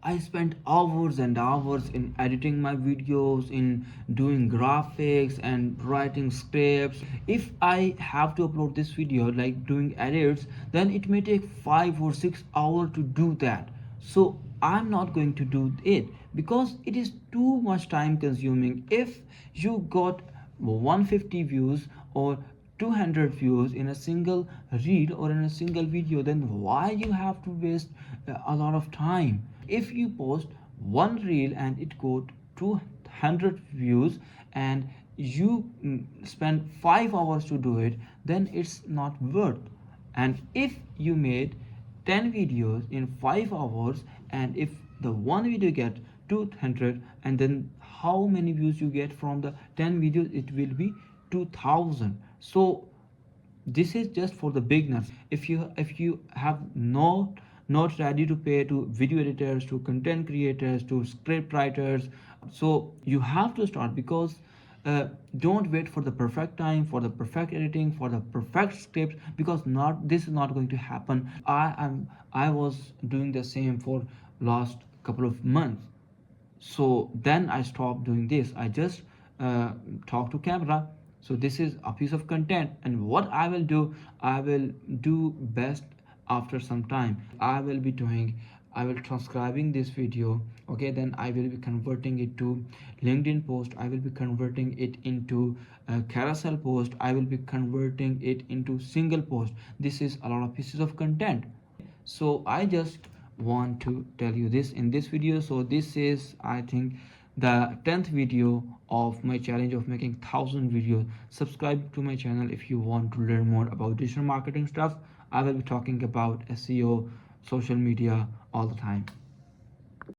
I spent hours and hours in editing my videos, in doing graphics and writing scripts. If I have to upload this video, like doing edits, then it may take 5 or 6 hours to do that. So I'm not going to do it because it is too much time consuming. If you got 150 views or 200 views in a single reel or in a single video, then why you have to waste a lot of time? If you post one reel and it got 200 views and you spend 5 hours to do it, then it's not worth. And if you made 10 videos in 5 hours, and if the one video get 200, and then how many views you get from the 10 videos? It will be 2000. So this is just for the beginners. If you have not ready to pay to video editors, to content creators, to script writers, so you have to start. Because don't wait for the perfect time, for the perfect editing, for the perfect script, because not this is not going to happen. I was doing the same for last couple of months. So then I stopped doing this. I just talk to camera. So this is a piece of content, and what I will do, I will do best after some time. I will transcribing this video. Okay, then I will be converting it to LinkedIn post. I will be converting it into carousel post. I will be converting it into single post. This is a lot of pieces of content. So I just want to tell you this in this video. So this is, I think, the 10th video of my challenge of making 1000 videos. Subscribe to my channel if you want to learn more about digital marketing stuff. I will be talking about SEO, social media all the time.